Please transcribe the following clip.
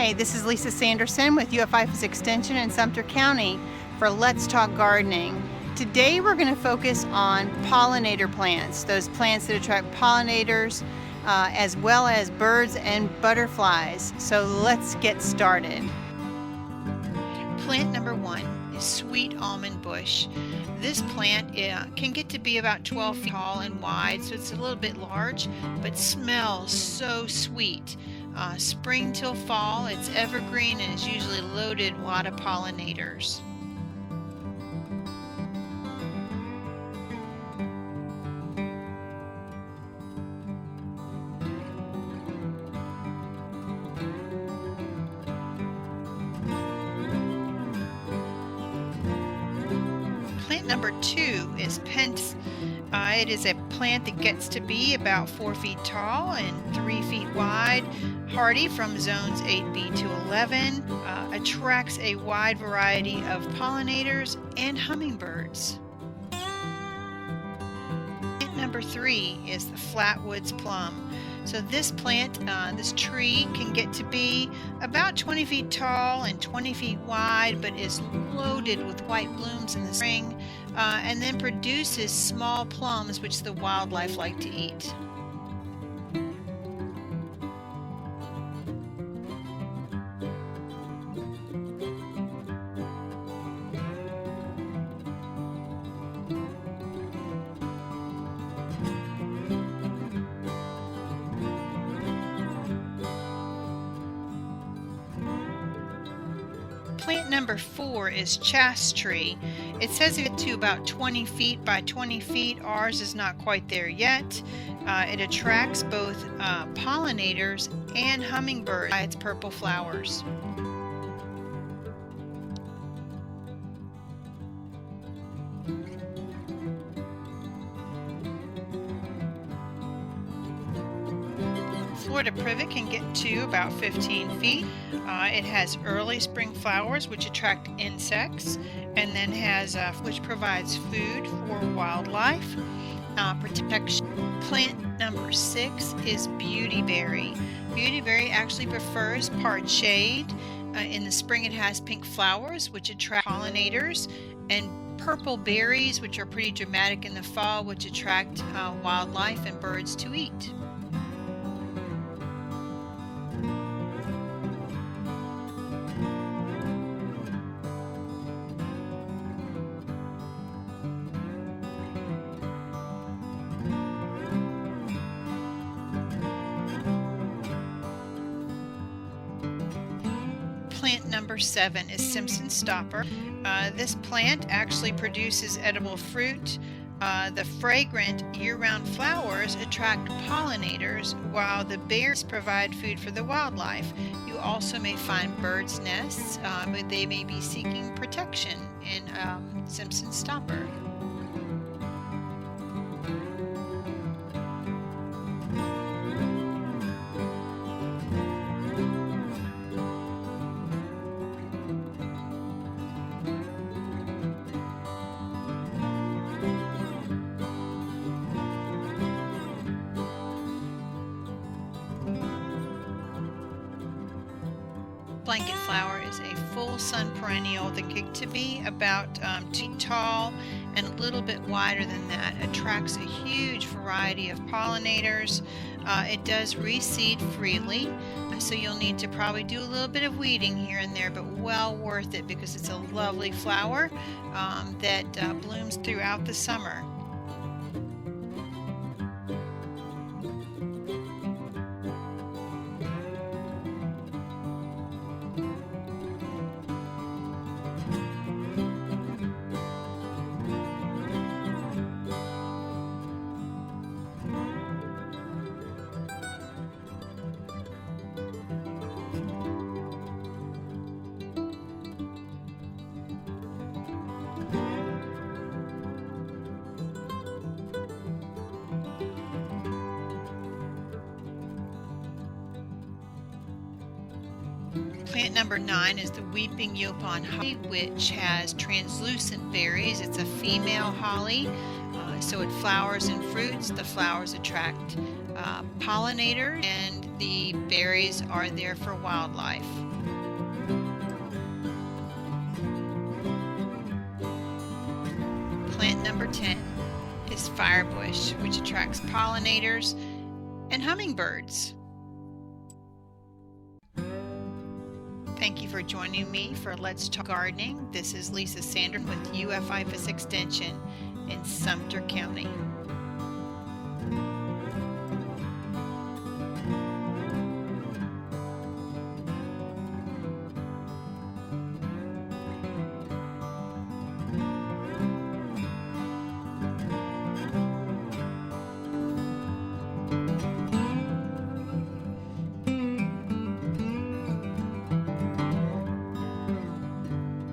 Hi, this is Lisa Sanderson with UF-IFAS Extension in Sumter County for Let's Talk Gardening. Today we're going to focus on pollinator plants, those plants that attract pollinators as well as birds and butterflies. So let's get started. Plant number one is sweet almond bush. This plant can get to be about 12 feet tall and wide, so it's a little bit large, but smells so sweet. Spring till fall, it's evergreen and is usually loaded with a lot of pollinators. Plant number two is pentas. It is a plant that gets to be about 4 feet tall and 3 feet wide, hardy from zones 8B to 11, attracts a wide variety of pollinators and hummingbirds. Plant number three is the Flatwoods Plum. So this plant, this tree can get to be about 20 feet tall and 20 feet wide, but is loaded with white blooms in the spring, and then produces small plums which the wildlife like to eat. Plant number four is chaste tree. It says it to about 20 feet by 20 feet. Ours is not quite there yet. It attracts both pollinators and hummingbirds by its purple flowers. Florida privet can get to about 15 feet. It has early spring flowers which attract insects, and then has which provides food for wildlife. Protection. Plant number six is beautyberry. Beautyberry actually prefers part shade. In the spring it has pink flowers which attract pollinators, and purple berries which are pretty dramatic in the fall, which attract wildlife and birds to eat. Plant number seven is Simpson stopper. This plant actually produces edible fruit. The fragrant year-round flowers attract pollinators, while the berries provide food for the wildlife. You also may find birds' nests, but they may be seeking protection in Simpson stopper. Blanket flower is a full sun perennial that get to be about 2 feet tall and a little bit wider than that. Attracts a huge variety of pollinators. It does reseed freely, so you'll need to probably do a little bit of weeding here and there, but well worth it because it's a lovely flower that blooms throughout the summer. Plant number 9 is the weeping yaupon holly, which has translucent berries. It's a female holly, so it flowers and fruits. The flowers attract pollinators, and the berries are there for wildlife. Plant number 10 is firebush, which attracts pollinators and hummingbirds. Thank you for joining me for Let's Talk Gardening. This is Lisa Sanderson with UF-IFAS Extension in Sumter County.